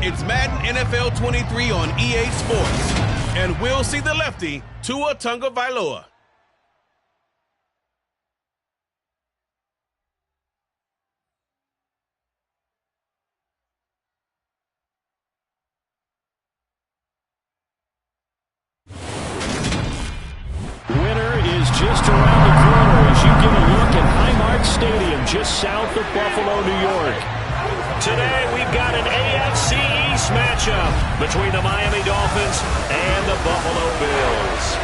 It's Madden NFL 23 on EA Sports. And we'll see the lefty, Tua Tagovailoa. Winter is just around the corner as you get a look at Highmark Stadium just south of Buffalo, New York. Today we've got an AFC East matchup between the Miami Dolphins and the Buffalo Bills.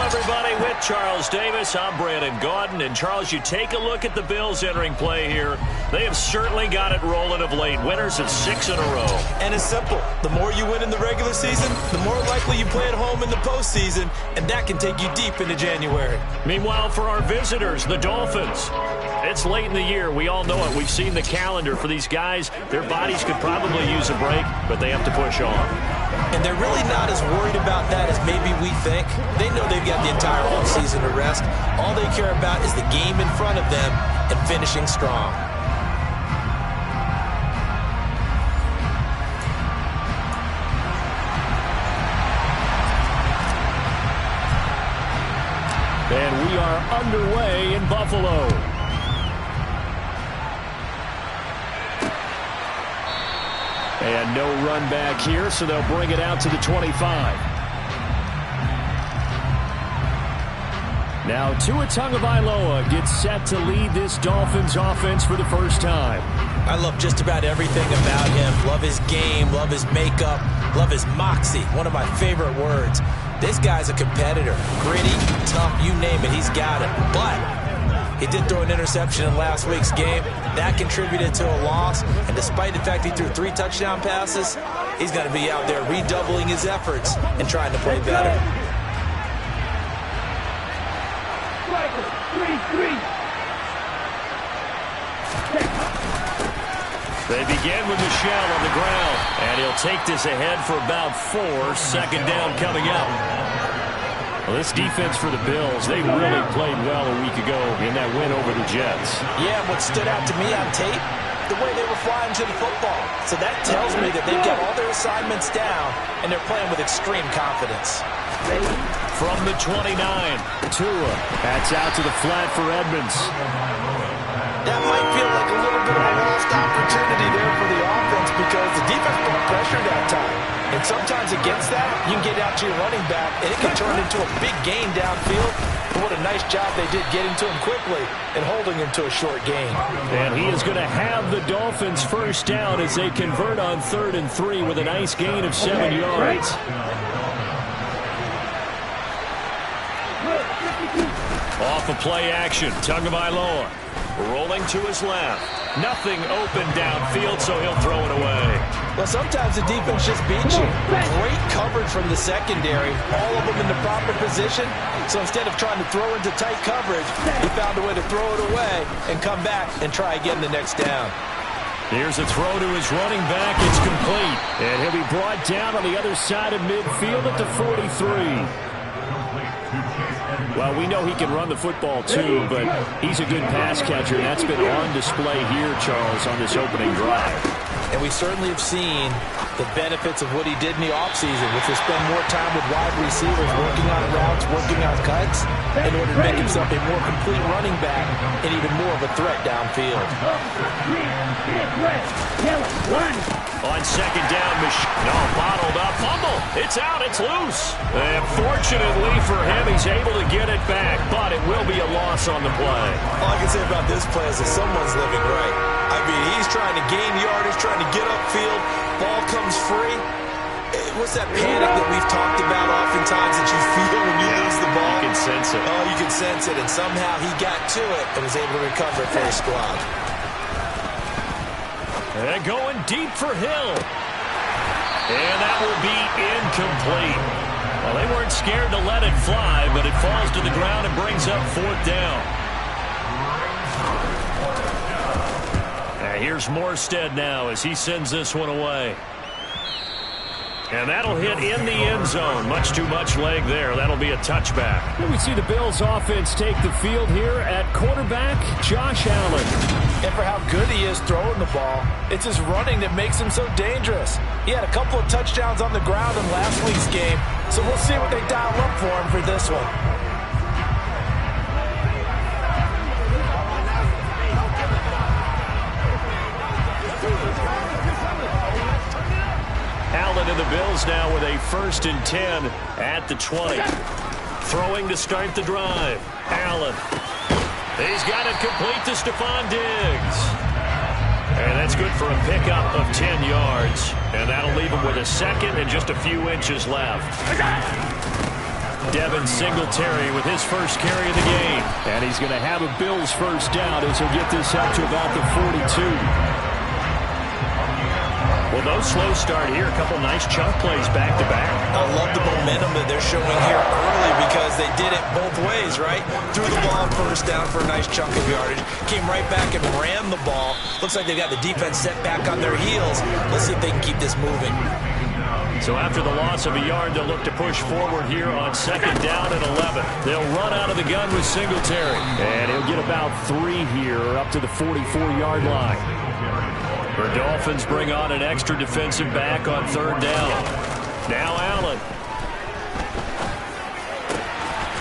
Everybody, with Charles Davis, I'm Brandon Gaudin. And Charles, you take a look at the Bills entering play here. They have certainly got it rolling of late. Winners of 6 in a row. And it's simple. The more you win in the regular season, the more likely you play at home in the postseason, and that can take you deep into January. Meanwhile, for our visitors, the Dolphins, it's late in the year. We all know it. We've seen the calendar for these guys. Their bodies could probably use a break, but they have to push on. And they're really not as worried about that as maybe we think. They know they've got the entire offseason to rest. All they care about is the game in front of them and finishing strong. And we are underway in Buffalo. And no run back here, so they'll bring it out to the 25. Now Tua Tagovailoa gets set to lead this Dolphins offense for the first time. I love just about everything about him. Love his game, love his makeup, love his moxie. One of my favorite words. This guy's a competitor. Gritty, tough, you name it, he's got it. But he did throw an interception in last week's game. That contributed to a loss. And despite the fact he threw 3 touchdown passes, he's going to be out there redoubling his efforts and trying to play better. They begin with Michel on the ground. And he'll take this ahead for about 4. Second down coming up. Well, this defense for the Bills, they really played well a week ago in that win over the Jets. Yeah, what stood out to me on tape, the way they were flying to the football. So that tells me that they've got all their assignments down, and they're playing with extreme confidence. From the 29, Tua bats out to the flat for Edmonds. That might feel like a little bit of a lost opportunity there for the offense because the defense put pressure that time. And sometimes against that, you can get out to your running back, and it can turn into a big gain downfield. But what a nice job they did getting to him quickly and holding him to a short gain. And he is going to have the Dolphins first down as they convert on 3rd and 3 with a nice gain of 7 yards. Off of play action, Tagovailoa rolling to his left. Nothing open downfield, so he'll throw it away. Well, sometimes the defense just beats you. Great coverage from the secondary, all of them in the proper position. So instead of trying to throw into tight coverage, he found a way to throw it away and come back and try again the next down. Here's a throw to his running back. It's complete. And he'll be brought down on the other side of midfield at the 43. Well, we know he can run the football, too, but he's a good pass catcher. That's been on display here, Charles, on this opening drive. And we certainly have seen the benefits of what he did in the offseason, which was spend more time with wide receivers, working on routes, working on cuts, in order to make himself a more complete running back and even more of a threat downfield. On second down, no, bottled up, fumble. It's out, it's loose. And fortunately for him, he's able to get it back, but it will be a loss on the play. All I can say about this play is that someone's living right. I mean, he's trying to gain yardage, trying to get upfield. Ball comes free. What's that panic that we've talked about oftentimes that you feel when you lose the ball? You can sense it. Oh, you can sense it, and somehow he got to it and was able to recover it for his squad. And going deep for Hill. And that will be incomplete. Well, they weren't scared to let it fly, but it falls to the ground and brings up 4th down. Here's Morstead now as he sends this one away. And that'll hit in the end zone. Much too much leg there. That'll be a touchback. And we see the Bills offense take the field here at quarterback, Josh Allen. And for how good he is throwing the ball, it's his running that makes him so dangerous. He had a couple of touchdowns on the ground in last week's game, so we'll see what they dial up for him for this one. Allen and the Bills now with a 1st and 10 at the 20. Throwing to start the drive. Allen. He's got it complete to Stephon Diggs. And that's good for a pickup of 10 yards. And that'll leave him with a 2nd and just a few inches left. Devin Singletary with his first carry of the game. And he's going to have a Bills first down as he'll get this up to about the 42. Well, no slow start here. A couple nice chunk plays back-to-back. I love the momentum that they're showing here early because they did it both ways, right? Threw the ball first down for a nice chunk of yardage. Came right back and ran the ball. Looks like they've got the defense set back on their heels. Let's see if they can keep this moving. So after the loss of a yard, they'll look to push forward here on 2nd down and 11. They'll run out of the gun with Singletary. And he'll get about 3 here up to the 44-yard line. The Dolphins bring on an extra defensive back on 3rd down. Now Allen.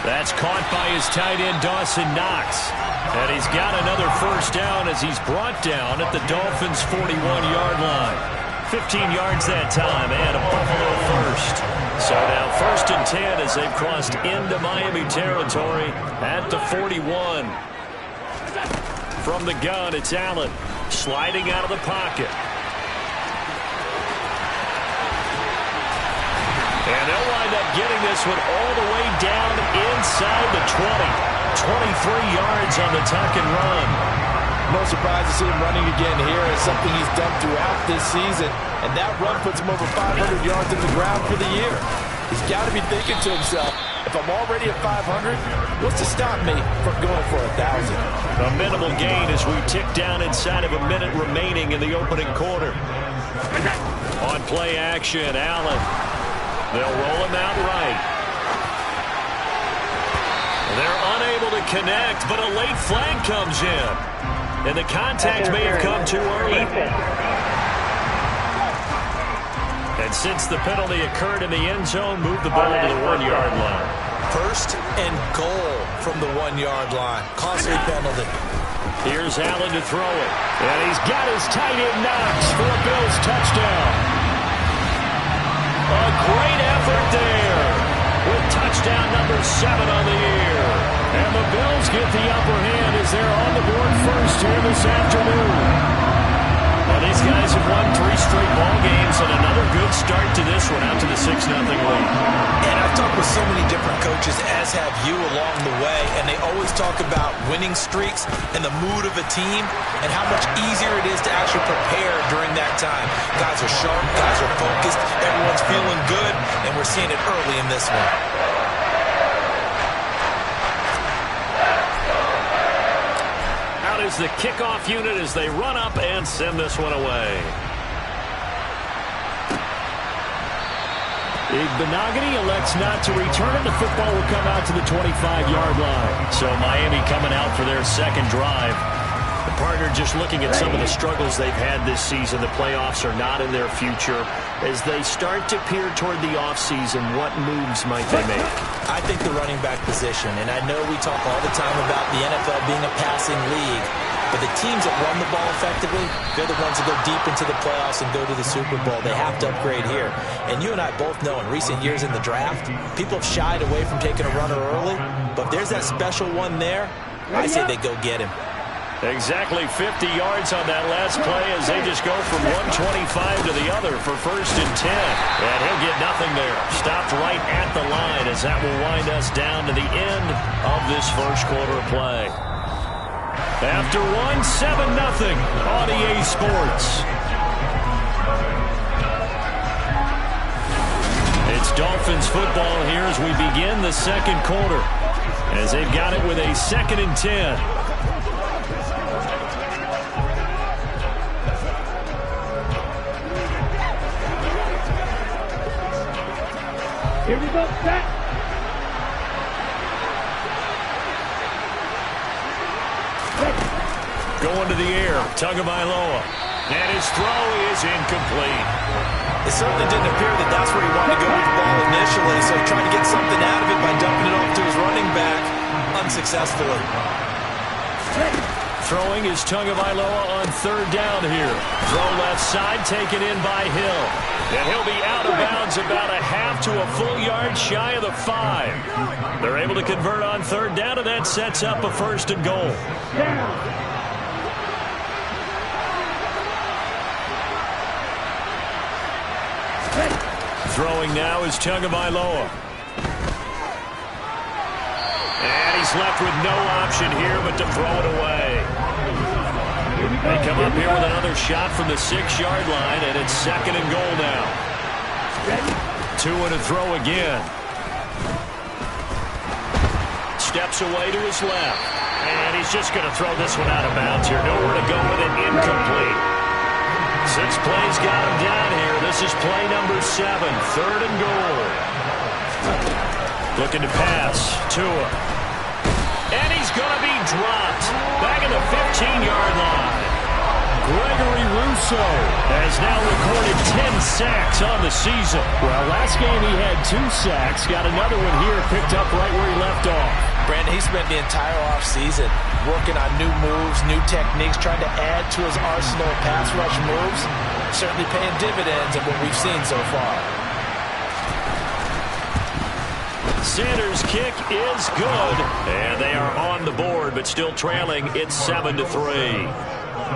That's caught by his tight end, Dawson Knox. And he's got another first down as he's brought down at the Dolphins' 41-yard line. 15 yards that time and a Buffalo first. So now 1st and 10 as they've crossed into Miami territory at the 41. From the gun, it's Allen. Sliding out of the pocket. And they'll wind up getting this one all the way down inside the 20. 23 yards on the tuck and run. No surprise to see him running again here. It's something he's done throughout this season. And that run puts him over 500 yards in the ground for the year. He's got to be thinking to himself, if I'm already at 500, what's to stop me from going for 1,000? A minimal gain as we tick down inside of a minute remaining in the opening quarter. On play action, Allen. They'll roll him out right. They're unable to connect, but a late flag comes in. And the contact may have come too early. And since the penalty occurred in the end zone, move the ball to the 1-yard line. 1st and goal from the 1-yard line. Costly penalty. Here's Allen to throw it. And he's got his tight end Knox for a Bills touchdown. A great effort there with touchdown number 7 on the year. And the Bills get the upper hand as they're on the board first here this afternoon. Well, these guys have won 3 straight ball games and another good start to this one out to the 6-0 lead. And I've talked with so many different coaches, as have you along the way, and they always talk about winning streaks and the mood of a team and how much easier it is to actually prepare during that time. Guys are sharp, guys are focused, everyone's feeling good, and we're seeing it early in this one. Is the kickoff unit as they run up and send this one away. Igbenogany elects not to return it. The football will come out to the 25-yard line. So Miami coming out for their 2nd drive. The partner just looking at some of the struggles they've had this season. The playoffs are not in their future. As they start to peer toward the offseason, what moves might they make? I think the running back position, and I know we talk all the time about the NFL being a passing league, but the teams that run the ball effectively, they're the ones that go deep into the playoffs and go to the Super Bowl. They have to upgrade here. And you and I both know in recent years in the draft, people have shied away from taking a runner early, but if there's that special one there, I say they go get him. Exactly 50 yards on that last play as they just go from 125 to the other for 1st and 10. And he'll get nothing there. Stopped right at the line as that will wind us down to the end of this first quarter of play. After 7-0 on EA Sports. It's Dolphins football here as we begin the 2nd quarter. As they've got it with a 2nd and 10. Here we go, set. Going to the air, Tagovailoa. And his throw is incomplete. It certainly didn't appear that that's where he wanted to go with the ball initially, so he tried to get something out of it by dumping it off to his running back unsuccessfully. Throwing is Tagovailoa on third down here. Throw left side, taken in by Hill. And he'll be out of bounds about a half to a full yard shy of the 5. They're able to convert on third down, and that sets up a first and goal. Throwing now is Tagovailoa. And he's left with no option here but to throw it away. They come up here with another shot from the 6-yard line, and it's second and goal now. 2 and a throw again. Steps away to his left. And he's just going to throw this one out of bounds here. Nowhere to go with it. Incomplete. 6 plays got him down here. This is play number 7. Third and goal. Looking to pass. Tua. And he's going to be dropped. Back in the 15-yard line. Gregory Rousseau has now recorded 10 sacks on the season. Well, last game he had 2 sacks. Got another one here picked up right where he left off. Brandon, he spent the entire offseason working on new moves, new techniques, trying to add to his arsenal of pass rush moves. Certainly paying dividends of what we've seen so far. Sanders' kick is good. And they are on the board, but still trailing. It's 7-3.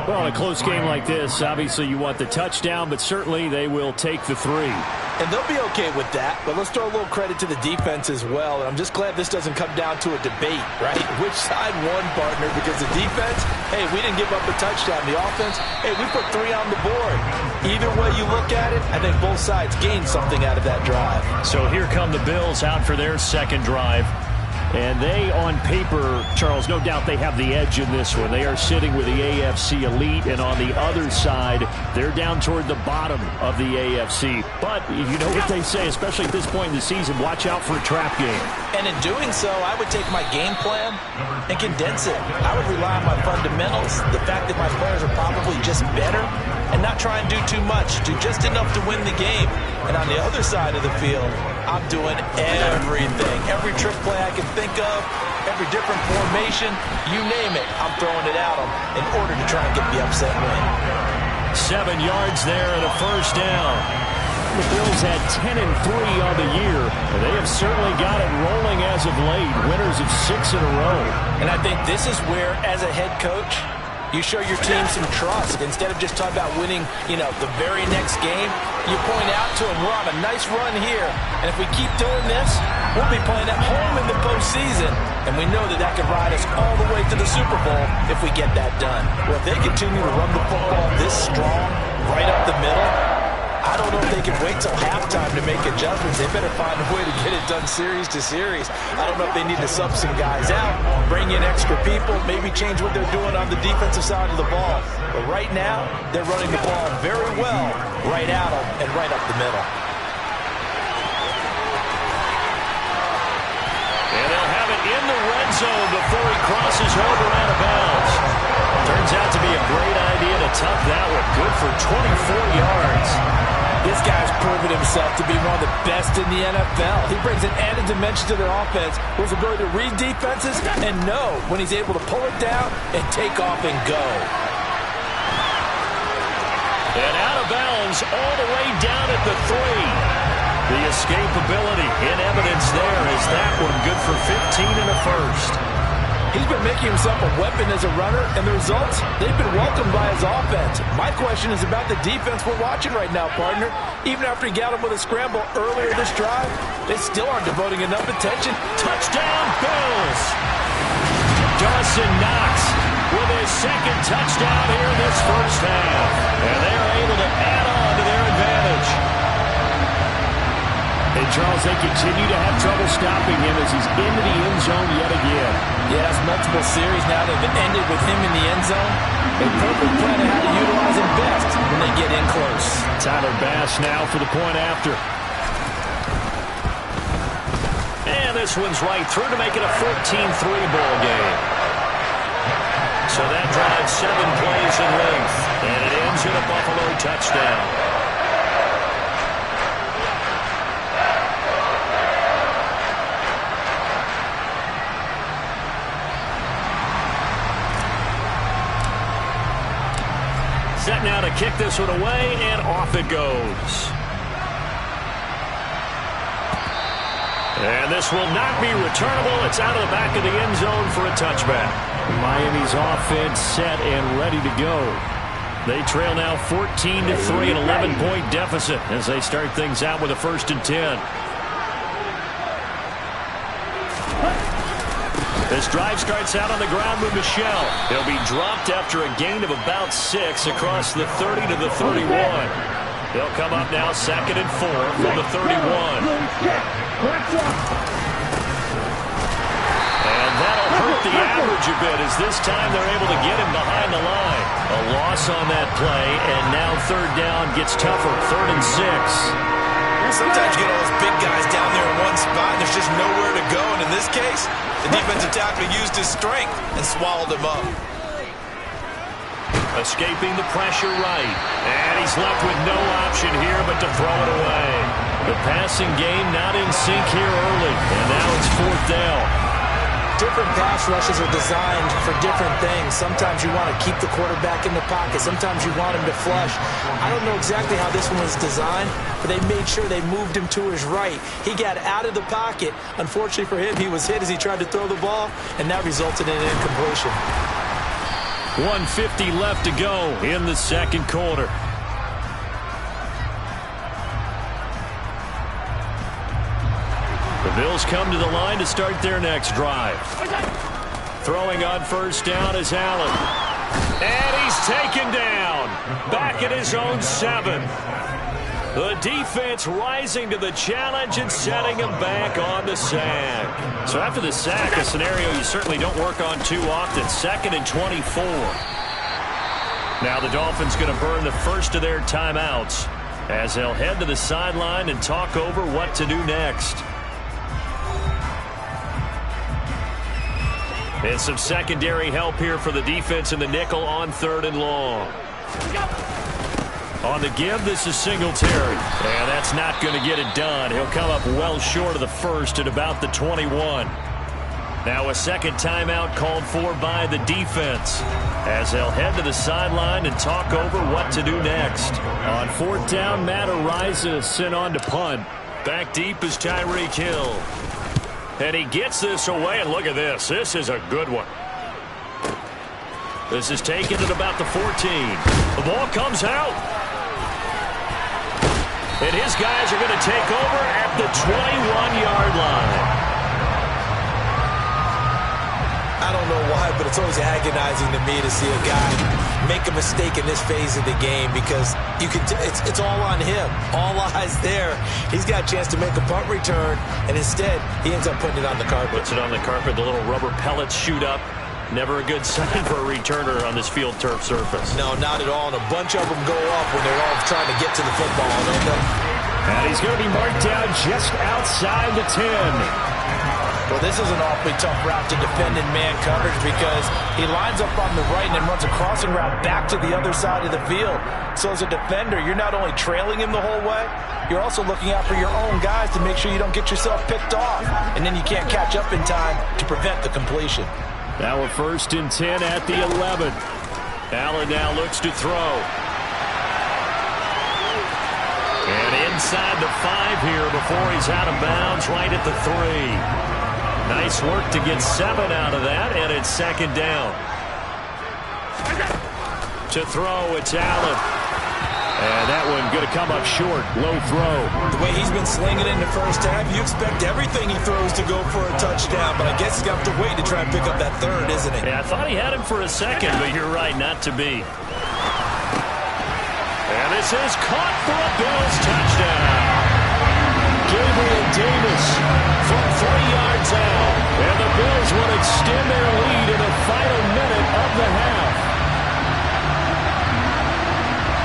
Well, in a close game like this, obviously you want the touchdown, but certainly they will take the 3. And they'll be okay with that, but let's throw a little credit to the defense as well. And I'm just glad this doesn't come down to a debate, right? Which side won, partner? Because the defense, hey, we didn't give up a touchdown. The offense, hey, we put 3 on the board. Either way you look at it, I think both sides gained something out of that drive. So here come the Bills out for their second drive. And they, on paper, Charles, no doubt they have the edge in this one. They are sitting with the AFC elite, and on the other side, they're down toward the bottom of the AFC. But you know what they say, especially at this point in the season, watch out for a trap game. And in doing so, I would take my game plan and condense it. I would rely on my fundamentals, the fact that my players are probably just better, and not try and do too much, do just enough to win the game. And on the other side of the field, I'm doing everything. Every trick play I can think of, every different formation, you name it, I'm throwing it at them in order to try and get the upset win. 7 yards there and a first down. The Bills had 10-3 on the year, and they have certainly got it rolling as of late. Winners of 6 in a row. And I think this is where, as a head coach, you show your team some trust. Instead of just talking about winning, the very next game, you point out to them, we're on a nice run here. And if we keep doing this, we'll be playing at home in the postseason. And we know that could ride us all the way to the Super Bowl if we get that done. Well, if they continue to run the football this strong, right up the middle, I don't know if they can wait till halftime to make adjustments. They better find a way to get it done series to series. I don't know if they need to sub some guys out, bring in extra people, maybe change what they're doing on the defensive side of the ball. But right now, they're running the ball very well right at them and right up the middle. And they'll have it in the red zone before he crosses over out of bounds. Turns out to be a great idea to tuck that one. Good for 24 yards. This guy's proven himself to be one of the best in the NFL. He brings an added dimension to their offense, who has the ability to read defenses and know when he's able to pull it down and take off and go. And out of bounds all the way down at the 3. The escapability in evidence there is that one good for 15 and a first. He's been making himself a weapon as a runner, and the results, they've been welcomed by his offense. My question is about the defense we're watching right now, partner. Even after he got him with a scramble earlier this drive, they still aren't devoting enough attention. Touchdown, Bills! Dawson Knox with his second touchdown here in this first half. And they're able to add on to their advantage. And Charles, they continue to have trouble stopping him as he's into the end zone yet again. Yes, multiple series now that have ended with him in the end zone. A perfect plan of how to utilize him best when they get in close. Tyler Bass now for the point after. And this one's right through to make it a 14-3 ball game. So that drives 7 plays in length, and it ends in a Buffalo touchdown. Set now to kick this one away, and off it goes. And this will not be returnable. It's out of the back of the end zone for a touchback. Miami's offense set and ready to go. They trail now 14-3, an 11-point deficit as they start things out with a 1st and 10. This drive starts out on the ground with Michel. He'll be dropped after a gain of about 6 across the 30 to the 31. They'll come up now 2nd and 4 from the 31. And that'll hurt the average a bit as this time they're able to get him behind the line. A loss on that play, and now 3rd down gets tougher, 3rd and 6. Sometimes you get all those big guys down there in one spot, and there's just nowhere to go. And in this case, the defensive tackle used his strength and swallowed him up. Escaping the pressure right. And he's left with no option here but to throw it away. The passing game not in sync here early. And now it's 4th down. Different pass rushes are designed for different things. Sometimes you want to keep the quarterback in the pocket. Sometimes you want him to flush. I don't know exactly how this one was designed, but they made sure they moved him to his right. He got out of the pocket. Unfortunately for him, he was hit as he tried to throw the ball, and that resulted in an incompletion. 1:50 left to go in the 2nd quarter. The Bills come to the line to start their next drive. Throwing on 1st down is Allen. And he's taken down. Back at his own 7. The defense rising to the challenge and setting him back on the sack. So after the sack, a scenario you certainly don't work on too often. 2nd and 24. Now the Dolphins going to burn the first of their timeouts as they'll head to the sideline and talk over what to do next. And some secondary help here for the defense in the nickel on 3rd and long. On the give, this is Singletary. And that's not going to get it done. He'll come up well short of the first at about the 21. Now a 2nd timeout called for by the defense as they'll head to the sideline and talk over what to do next. On 4th down, Matt Araiza sent on to punt. Back deep is Tyreek Hill. And he gets this away, and look at this. This is a good one. This is taken at about the 14. The ball comes out. And his guys are going to take over at the 21-yard line. I don't know why, but it's always agonizing to me to see a guy make a mistake in this phase of the game because you can. It's all on him. All eyes there. He's got a chance to make a punt return, and instead he ends up putting it on the carpet. Puts it on the carpet. The little rubber pellets shoot up. Never a good sign for a returner on this field turf surface. No, not at all. And a bunch of them go up when they're all trying to get to the football. And he's going to be marked down just outside the 10. Well, this is an awfully tough route to defend in man coverage because he lines up on the right and then runs a crossing route back to the other side of the field. So as a defender, you're not only trailing him the whole way, you're also looking out for your own guys to make sure you don't get yourself picked off. And then you can't catch up in time to prevent the completion. Now a 1st and 10 at the 11. Allen now looks to throw. And inside the 5 here before he's out of bounds right at the 3. Nice work to get 7 out of that, and it's 2nd down. To throw, it's Allen. And that one going to come up short. Low throw. The way he's been slinging in the first half, you expect everything he throws to go for a touchdown, but I guess he's going to have to wait to try and pick up that 3rd, isn't he? Yeah, I thought he had him for a second, but you're right, not to be. And this is caught for a Bills touchdown. Gabriel Davis from 3 yards out. And the Bills will extend their lead in the final minute of the half.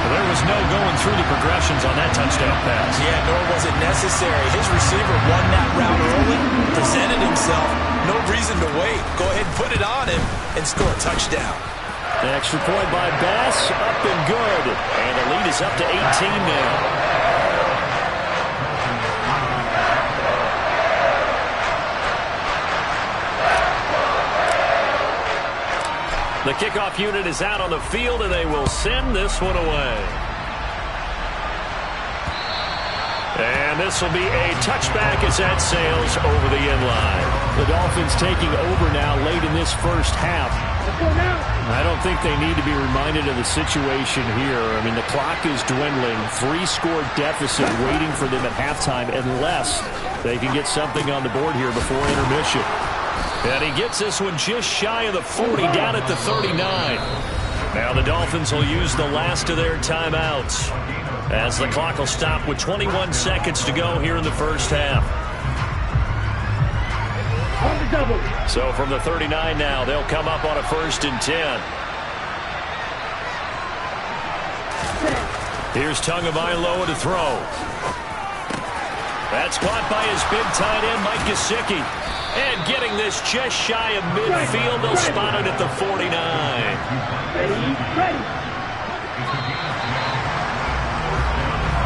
Well, there was no going through the progressions on that touchdown pass. Yeah, nor was it necessary. His receiver won that route early, presented himself. No reason to wait. Go ahead and put it on him and score a touchdown. The extra point by Bass, up and good. And the lead is up to 18 now. The kickoff unit is out on the field, and they will send this one away. And this will be a touchback as that sails over the end line. The Dolphins taking over now late in this first half. I don't think they need to be reminded of the situation here. I mean, the clock is dwindling. 3-score deficit waiting for them at halftime unless they can get something on the board here before intermission. And he gets this one just shy of the 40, down at the 39. Now the Dolphins will use the last of their timeouts as the clock will stop with 21 seconds to go here in the first half. So from the 39 now, they'll come up on a 1st and 10. Here's Tagovailoa to throw. That's caught by his big tight end, Mike Gesicki. And getting this just shy of midfield, they'll spot it at the 49.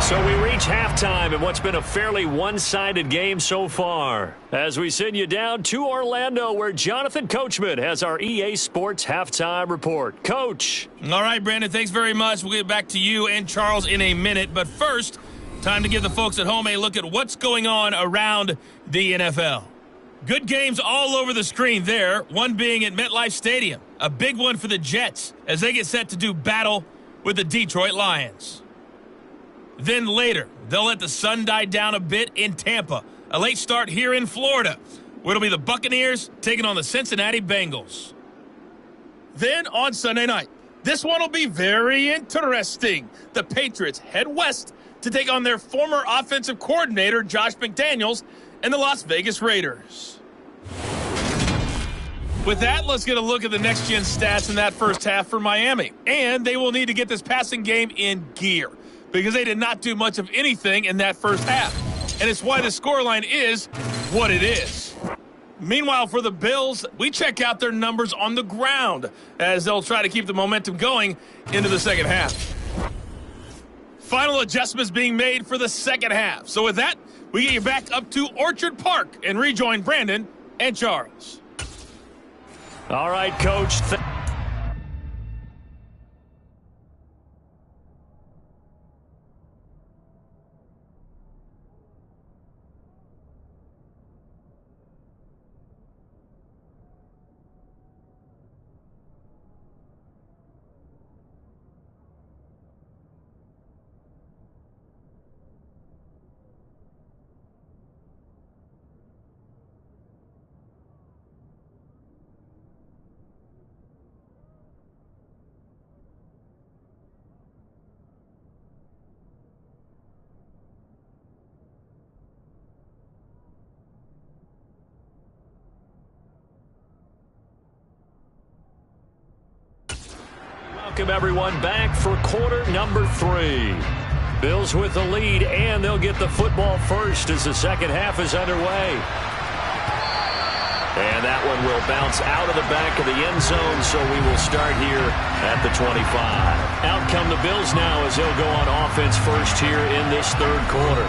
So we reach halftime in what's been a fairly one-sided game so far. As we send you down to Orlando, where Jonathan Coachman has our EA Sports Halftime Report. Coach. All right, Brandon, thanks very much. We'll get back to you and Charles in a minute. But first, time to give the folks at home a look at what's going on around the NFL. Good games all over the screen there, one being at MetLife Stadium. A big one for the Jets as they get set to do battle with the Detroit Lions. Then later, they'll let the sun die down a bit in Tampa. A late start here in Florida, where it'll be the Buccaneers taking on the Cincinnati Bengals. Then on Sunday night, this one will be very interesting. The Patriots head west to take on their former offensive coordinator, Josh McDaniels, and the Las Vegas Raiders. With that, let's get a look at the next-gen stats in that first half for Miami. And they will need to get this passing game in gear because they did not do much of anything in that first half. And it's why the scoreline is what it is. Meanwhile, for the Bills, we check out their numbers on the ground as they'll try to keep the momentum going into the second half. Final adjustments being made for the second half. So with that, we get you back up to Orchard Park and rejoin Brandon and Charles. All right, Coach. Welcome everyone back for quarter number 3. Bills with the lead, and they'll get the football first as the second half is underway. And that one will bounce out of the back of the end zone, so we will start here at the 25. Out come the Bills now as they'll go on offense first here in this third quarter.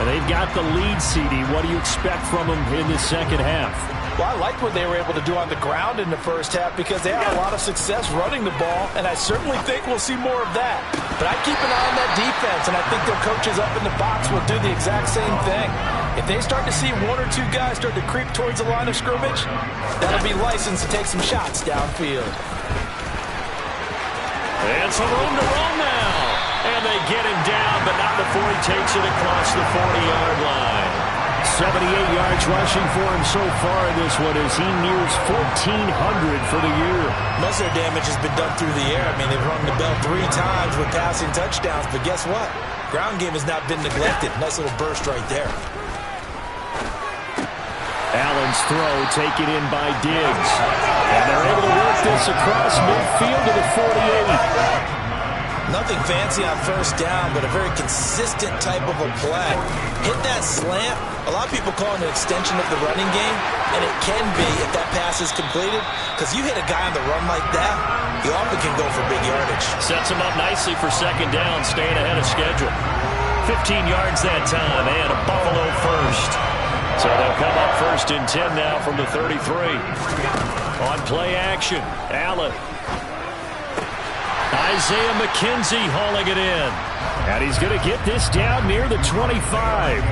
And they've got the lead, CD. What do you expect from them in the second half? Well, I like what they were able to do on the ground in the first half because they had a lot of success running the ball, and I certainly think we'll see more of that. But I keep an eye on that defense, and I think their coaches up in the box will do the exact same thing. If they start to see one or two guys start to creep towards the line of scrimmage, that'll be licensed to take some shots downfield. And some room to run now. And they get him down, but not before he takes it across the 40-yard line. 78 yards rushing for him so far in this one as he nears 1,400 for the year. Most of their damage has been done through the air. I mean, they've rung the bell 3 times with passing touchdowns, but guess what? Ground game has not been neglected. Nice little burst right there. Allen's throw taken in by Diggs. And they're able to work this across midfield to the 48. Nothing fancy on first down, but a very consistent type of a play. Hit that slant. A lot of people call it an extension of the running game, and it can be if that pass is completed, because you hit a guy on the run like that, he often can go for big yardage. Sets him up nicely for second down, staying ahead of schedule. 15 yards that time, and a Buffalo first. So they'll come up first and 10 now from the 33. On play action, Allen. Isaiah McKenzie hauling it in. And he's going to get this down near the 25.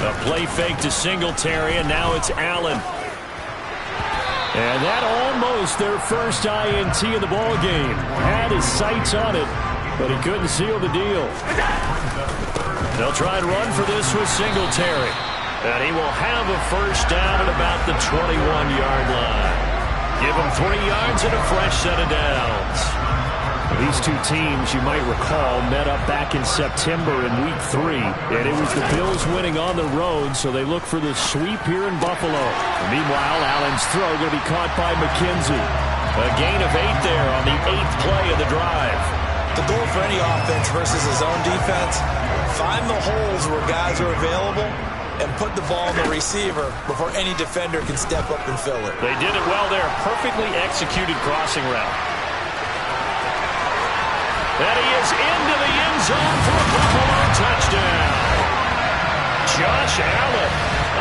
A play fake to Singletary, and now it's Allen. And that almost their first INT of the ball game. Had his sights on it, but he couldn't seal the deal. They'll try and run for this with Singletary. And he will have a first down at about the 21-yard line. Give him 3 yards and a fresh set of downs. These two teams, you might recall, met up back in September in Week 3. And it was the Bills winning on the road, so they look for the sweep here in Buffalo. And meanwhile, Allen's throw going to be caught by McKenzie. A gain of 8 there on the 8th play of the drive. The goal for any offense versus his own defense, find the holes where guys are available and put the ball in the receiver before any defender can step up and fill it. They did it well there. Perfectly executed crossing route. And he is into the end zone for a Buffalo touchdown. Josh Allen,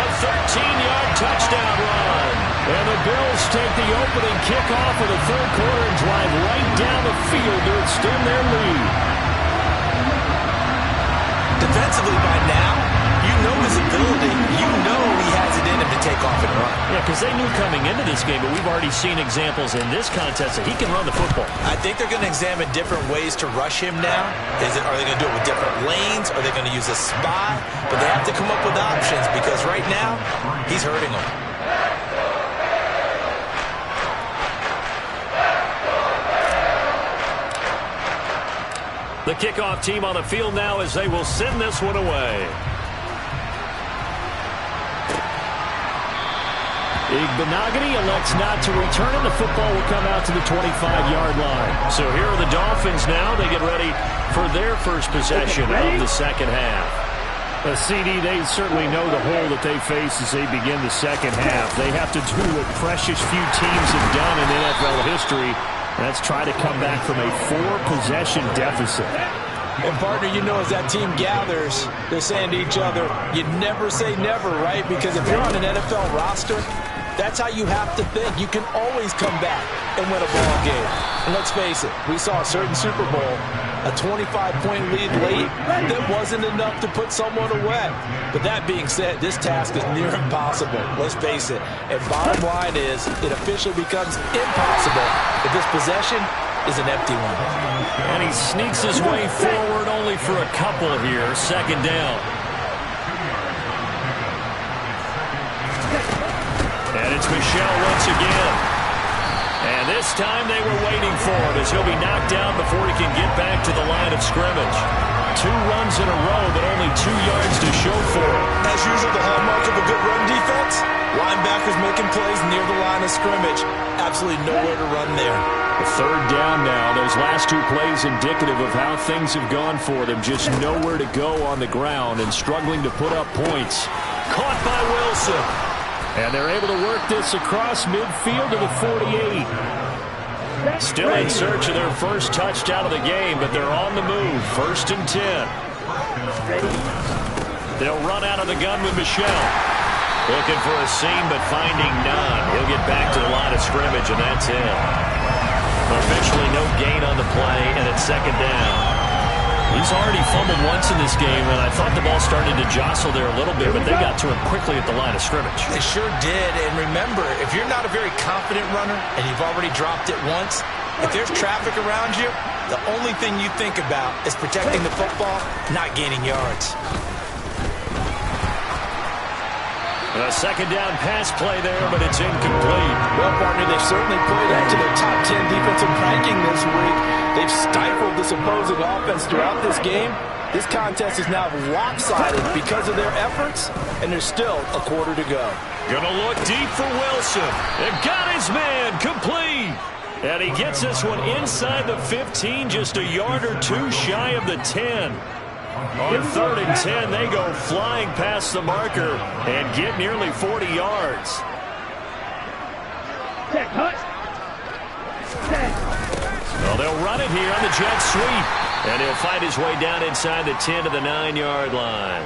a 13-yard touchdown run. And the Bills take the opening kickoff of the third quarter and drive right down the field to extend their lead. Defensively by now, you know his ability. You know he has it in him to take off and run. Yeah, because they knew coming into this game, but we've already seen examples in this contest that he can run the football. I think they're going to examine different ways to rush him now. Are they going to do it with different lanes? Are they going to use a spy? But they have to come up with options because right now, he's hurting them. The kickoff team on the field now as they will send this one away. Igbenogany elects not to return it. The football will come out to the 25-yard line. So here are the Dolphins now. They get ready for their first possession of the second half. A CD, they certainly know the hole that they face as they begin the second half. They have to do what precious few teams have done in NFL history. That's try to come back from a 4-possession deficit. And, partner, you know as that team gathers, they're saying to each other, you never say never, right? Because if you're on an NFL roster, that's how you have to think. You can always come back and win a ball game. And let's face it, we saw a certain Super Bowl, a 25-point lead late, that wasn't enough to put someone away. But that being said, this task is near impossible. Let's face it. And bottom line is, it officially becomes impossible if this possession is an empty one. And he sneaks his way forward only for a couple here. Second down. And it's Michel once again. And this time they were waiting for him as he'll be knocked down before he can get back to the line of scrimmage. 2 runs in a row, but only 2 yards to show for it. As usual, the hallmark of a good run defense, linebackers making plays near the line of scrimmage. Absolutely nowhere to run there. A third down now. Those last 2 plays indicative of how things have gone for them. Just nowhere to go on the ground and struggling to put up points. Caught by Wilson. And they're able to work this across midfield to the 48. Still in search of their first touchdown of the game, but they're on the move. 1st and 10. They'll run out of the gun with Michel. Looking for a seam, but finding none. He'll get back to the line of scrimmage, and that's it. Eventually, no gain on the play, and it's second down. He's already fumbled once in this game, and I thought the ball started to jostle there a little bit, but they got to him quickly at the line of scrimmage. They sure did, and remember, if you're not a very confident runner and you've already dropped it once, if there's traffic around you, the only thing you think about is protecting the football, not gaining yards. A second down pass play there, but it's incomplete. Well, partner, they've certainly played up to their top 10 defensive ranking this week. They've stifled this opposing offense throughout this game, this contest is now lopsided because of their efforts, and there's still a quarter to go. Gonna look deep for Wilson. And got his man complete. And he gets this one inside the 15, just a yard or two shy of the 10. On 3rd and 10, they go flying past the marker and get nearly 40 yards. Well, they'll run it here on the jet sweep. And he'll fight his way down inside the 10 to the 9-yard line.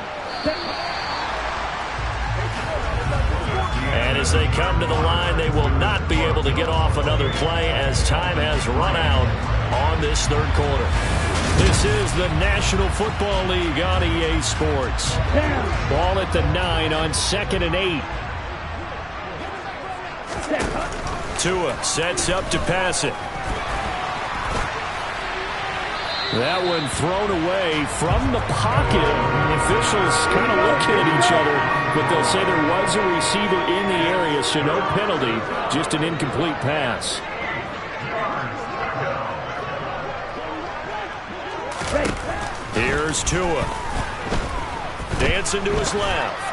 And as they come to the line, they will not be able to get off another play as time has run out on this 3rd quarter. This is the National Football League on EA Sports. Ball at the 9 on 2nd and 8. Tua sets up to pass it. That one thrown away from the pocket. The officials kind of looking at each other, but they'll say there was a receiver in the area, so no penalty, just an incomplete pass. Here's Tua. Dancing to his left.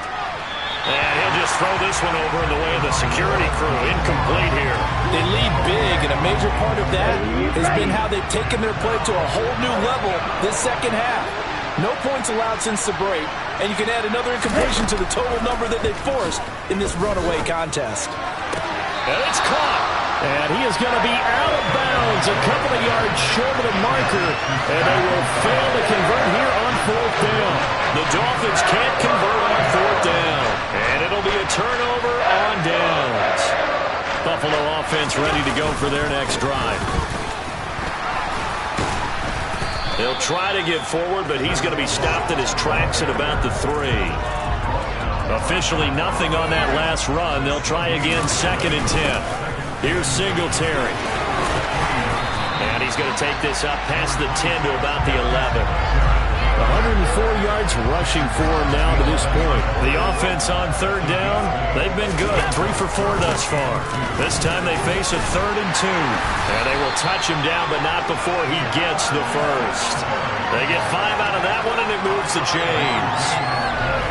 And he'll just throw this one over in the way of the security crew. Incomplete here. They lead big, and a major part of that has been how they've taken their play to a whole new level this second half. No points allowed since the break, and you can add another incompletion to the total number that they forced in this runaway contest. And it's caught. And he is going to be out of bounds a couple of yards short of the marker, and they will fail to convert here on 4th down. The Dolphins can't convert on 4th down, and it'll be a turnover on downs. Buffalo offense ready to go for their next drive. They'll try to get forward, but he's going to be stopped at his tracks at about the 3. Officially nothing on that last run. They'll try again 2nd and 10. Here's Singletary. And he's going to take this up past the 10 to about the 11. 104 yards rushing for him now to this point. The offense on 3rd down, they've been good. 3 for 4 thus far. This time they face a 3rd and 2. And they will touch him down, but not before he gets the first. They get 5 out of that one, and it moves the chains.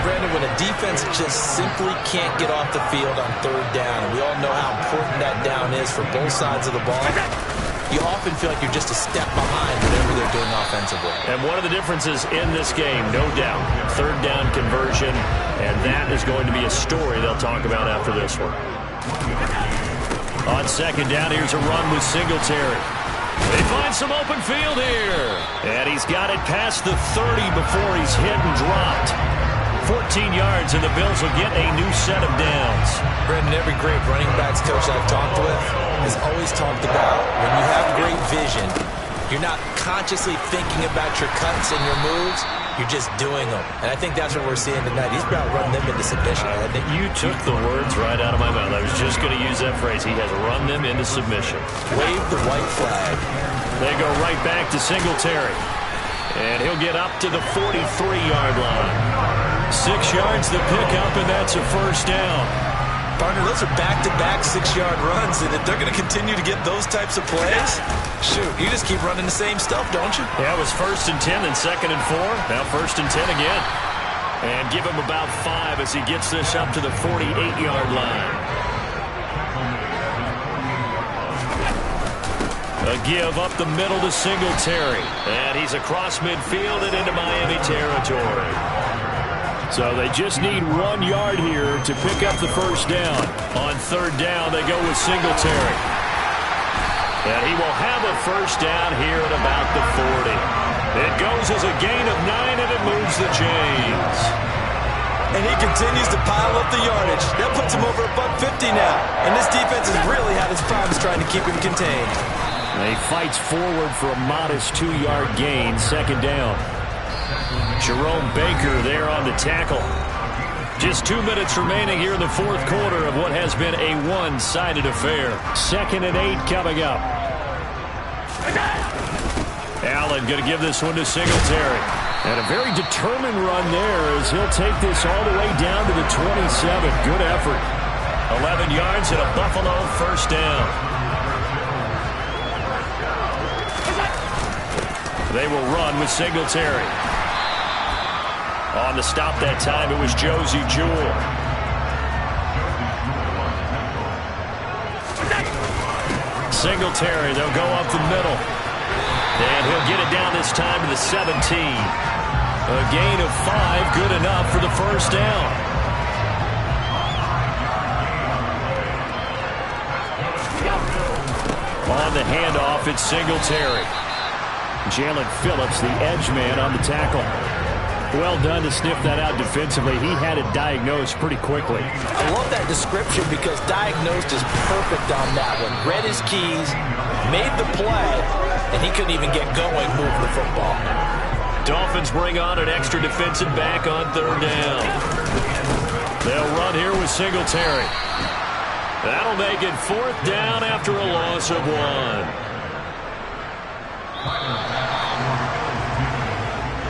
Brandon, when a defense just simply can't get off the field on 3rd down, and we all know how important that down is for both sides of the ball, you often feel like you're just a step behind whatever they're doing offensively. And one of the differences in this game, no doubt, 3rd down conversion, and that is going to be a story they'll talk about after this one. On 2nd down, here's a run with Singletary. They find some open field here. And he's got it past the 30 before he's hit and dropped. 14 yards, and the Bills will get a new set of downs. Brendan, every great running backs coach I've talked with has always talked about when you have great vision, you're not consciously thinking about your cuts and your moves, you're just doing them. And I think that's what we're seeing tonight. He's about run them into submission. I think you took the words right out of my mouth. I was just going to use that phrase. He has run them into submission. Wave the white flag. They go right back to Singletary. And he'll get up to the 43-yard line. 6 yards to pick up, and that's a 1st down. Partner, those are back-to-back 6-yard runs, and if they're going to continue to get those types of plays, shoot, you just keep running the same stuff, don't you? Yeah, it was 1st and 10, then 2nd and 4. Now 1st and 10 again. And give him about 5 as he gets this up to the 48-yard line. A give up the middle to Singletary. And he's across midfield and into Miami territory. So they just need 1 yard here to pick up the 1st down. On 3rd down, they go with Singletary. And he will have a 1st down here at about the 40. It goes as a gain of 9, and it moves the chains. And he continues to pile up the yardage. That puts him over $150 now. And this defense has really had its problems trying to keep him contained. He fights forward for a modest 2-yard gain, 2nd down. Jerome Baker there on the tackle. Just 2 minutes remaining here in the 4th quarter of what has been a one-sided affair. 2nd and 8 coming up. Allen going to give this one to Singletary. And a very determined run there as he'll take this all the way down to the 27. Good effort. 11 yards and a Buffalo 1st down. They will run with Singletary. On the stop that time, it was Josie Jewell. Singletary, they'll go up the middle. And he'll get it down this time to the 17. A gain of 5, good enough for the first down. On the handoff, it's Singletary. Jalen Phillips, the edge man, on the tackle. Well done to sniff that out defensively. He had it diagnosed pretty quickly. I love that description because diagnosed is perfect on that one. Read his keys, made the play, and he couldn't even get going moving the football. Dolphins bring on an extra defensive back on third down. They'll run here with Singletary. That'll make it fourth down after a loss of 1.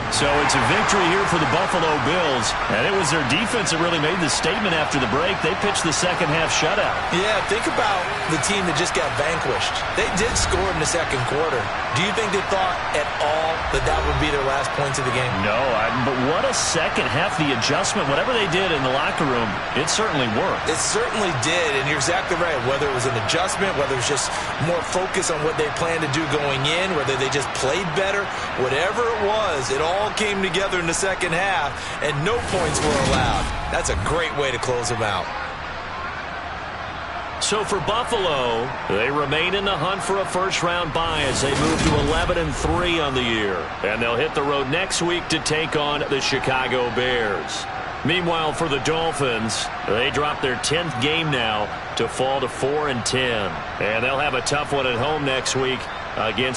So it's a victory here for the Buffalo Bills, and it was their defense that really made the statement after the break. They pitched the second half shutout. Yeah, think about the team that just got vanquished. They did score in the second quarter. Do you think they thought at all that that would be their last points of the game? No, but what a second half. The adjustment, whatever they did in the locker room, it certainly worked. It certainly did, and you're exactly right. Whether it was an adjustment, whether it was just more focus on what they planned to do going in, whether they just played better, whatever it was, it all came together in the second half, and no points were allowed. That's a great way to close them out. So for Buffalo, they remain in the hunt for a first-round bye as they move to 11-3 on the year. And they'll hit the road next week to take on the Chicago Bears. Meanwhile, for the Dolphins, they drop their 10th game now to fall to 4-10. And they'll have a tough one at home next week against